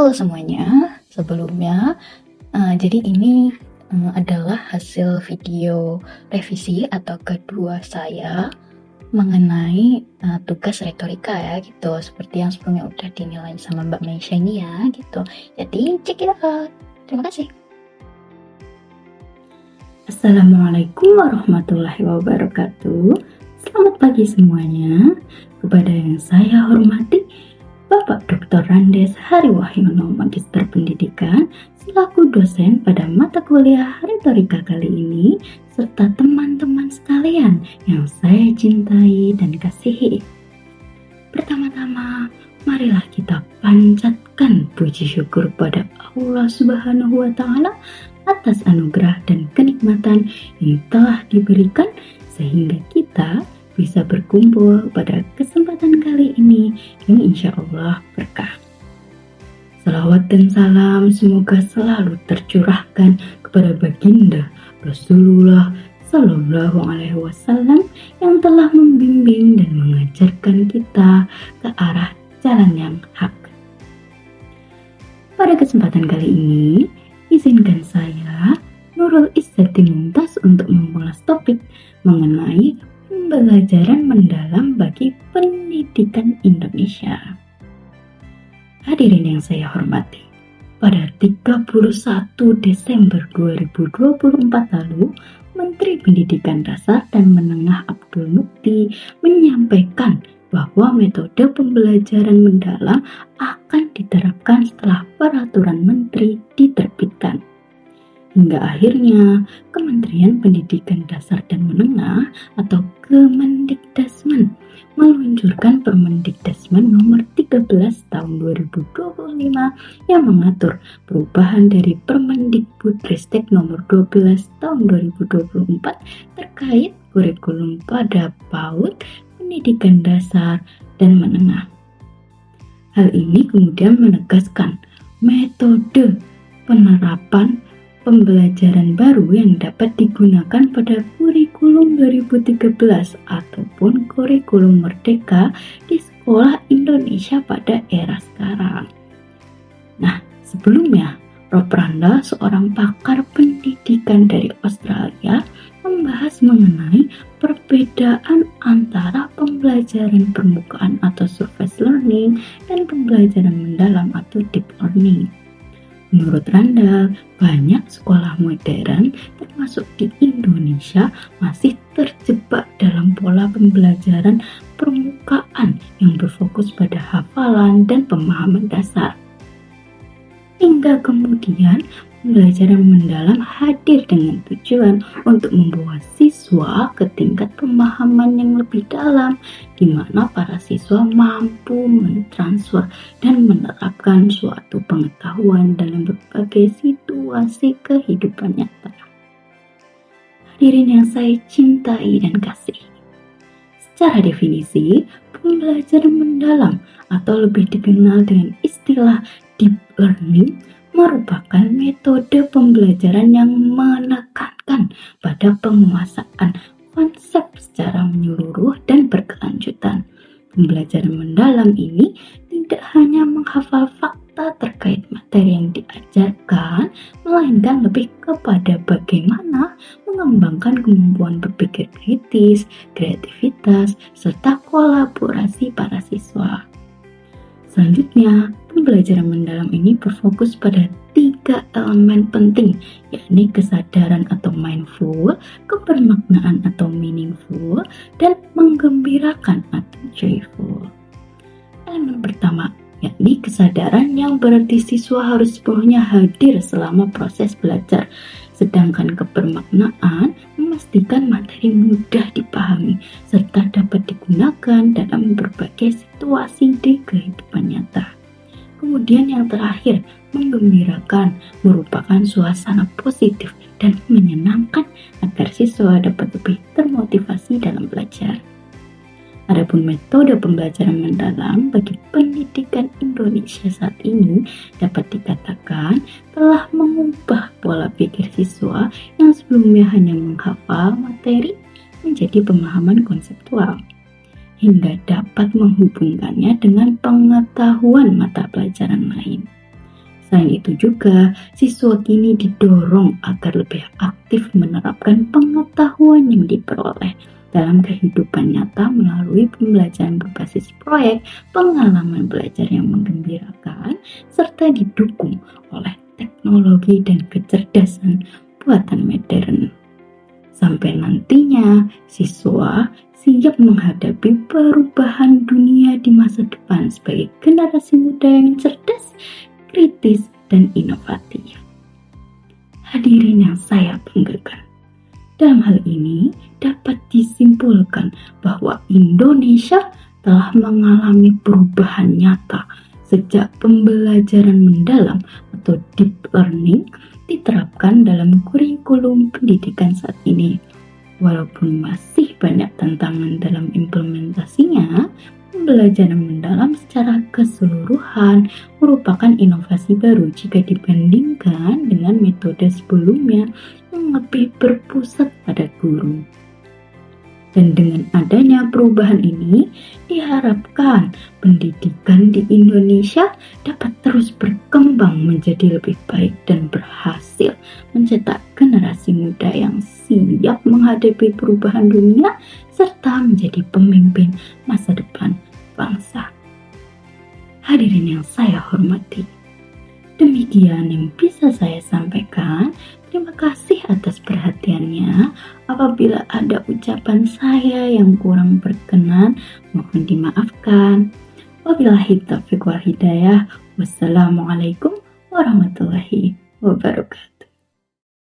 Halo semuanya, sebelumnya, jadi ini adalah hasil video revisi atau kedua saya mengenai tugas retorika ya gitu, seperti yang sebelumnya udah dinilai sama Mbak Meisha ini ya gitu. Jadi check it out. Terima kasih. Assalamualaikum warahmatullahi wabarakatuh. Selamat pagi semuanya. Kepada yang saya hormati, Bapak Dr. Randes Hari Wahyono, Magister Pendidikan, selaku dosen pada mata kuliah retorika kali ini, serta teman-teman sekalian yang saya cintai dan kasihi. Pertama-tama, marilah kita panjatkan puji syukur pada Allah Subhanahu wa Ta'ala atas anugerah dan kenikmatan yang telah diberikan sehingga kita bisa berkumpul pada kesempatan kali ini yang insya Allah berkah. Salawat dan salam semoga selalu tercurahkan kepada baginda Rasulullah Sallallahu Alaihi Wasallam yang telah membimbing dan mengajarkan kita ke arah jalan yang hak. Pada kesempatan kali ini, izinkan saya, Nurul Izzati Mumtaz, untuk mengulas topik mengenai pembelajaran mendalam bagi pendidikan Indonesia. Hadirin yang saya hormati, pada 31 Desember 2024 lalu, Menteri Pendidikan Dasar dan Menengah Abdul Mukti menyampaikan bahwa metode pembelajaran mendalam akan diterapkan setelah peraturan menteri diterbitkan. Hingga akhirnya Kementerian Pendidikan Dasar dan Menengah atau Kemendikdasmen meluncurkan Permendikdasmen nomor 13 tahun 2025 yang mengatur perubahan dari Permendikbudristek nomor 12 tahun 2024 terkait kurikulum pada PAUD, pendidikan dasar dan menengah. Hal ini kemudian menegaskan metode penerapan pembelajaran baru yang dapat digunakan pada kurikulum 2013 ataupun kurikulum merdeka di sekolah Indonesia pada era sekarang. Nah, sebelumnya Rob Randall, seorang pakar pendidikan dari Australia, membahas mengenai perbedaan antara pembelajaran permukaan atau surface learning dan pembelajaran mendalam atau deep learning. Menurut Randall, banyak sekolah modern termasuk di Indonesia masih terjebak dalam pola pembelajaran permukaan yang berfokus pada hafalan dan pemahaman dasar. Hingga kemudian pembelajaran mendalam hadir dengan tujuan untuk membawa siswa ke tingkat pemahaman yang lebih dalam, di mana para siswa mampu mentransfer dan menerapkan suatu pengetahuan dalam berbagai situasi kehidupan nyata. Hadirin yang saya cintai dan kasihi, secara definisi, pembelajaran mendalam atau lebih dikenal dengan istilah deep learning merupakan metode pembelajaran yang menekankan pada penguasaan konsep secara menyeluruh dan berkelanjutan. Pembelajaran mendalam ini tidak hanya menghafal fakta terkait materi yang diajarkan, melainkan lebih kepada bagaimana mengembangkan kemampuan berpikir kritis, kreativitas, serta kolaborasi para siswa. Selanjutnya, pembelajaran mendalam ini berfokus pada 3 elemen penting, yakni kesadaran atau mindful, kebermaknaan atau meaningful, dan menggembirakan atau joyful. Elemen pertama, yakni kesadaran, yang berarti siswa harus sepenuhnya hadir selama proses belajar, sedangkan kebermaknaan memastikan materi mudah dipahami serta dapat digunakan dalam berbagai situasi di kehidupan nyata. Kemudian yang terakhir, menggembirakan, merupakan suasana positif dan menyenangkan agar siswa dapat lebih termotivasi dalam belajar. Adapun metode pembelajaran mendalam bagi pendidikan Indonesia saat ini dapat dikatakan telah mengubah pola pikir siswa yang sebelumnya hanya menghafal materi menjadi pemahaman konseptual, hingga dapat menghubungkannya dengan pengetahuan mata pelajaran lain. Selain itu juga, siswa kini didorong agar lebih aktif menerapkan pengetahuan yang diperoleh dalam kehidupan nyata melalui pembelajaran berbasis proyek, pengalaman belajar yang menggembirakan, serta didukung oleh teknologi dan kecerdasan buatan modern. Sampai nantinya, siswa siap menghadapi perubahan dunia di masa depan sebagai generasi muda yang cerdas, kritis, dan inovatif. Hadirin yang saya banggakan, dalam hal ini dapat disimpulkan bahwa Indonesia telah mengalami perubahan nyata sejak pembelajaran mendalam atau deep learning diterapkan dalam kurikulum pendidikan saat ini. Walaupun masih banyak tantangan dalam implementasinya, pembelajaran mendalam secara keseluruhan merupakan inovasi baru jika dibandingkan dengan metode sebelumnya yang lebih berpusat pada guru. Dan dengan adanya perubahan ini, diharapkan pendidikan di Indonesia dapat terus berkembang menjadi lebih baik dan berhasil mencetak generasi muda yang siap menghadapi perubahan dunia serta menjadi pemimpin masa depan bangsa. Hadirin yang saya hormati, demikian yang bisa saya sampaikan. Terima kasih atas perhatiannya. Apabila ada ucapan saya yang kurang berkenan, mohon dimaafkan. Wabillahi taufiq wal hidayah. Wassalamualaikum warahmatullahi wabarakatuh.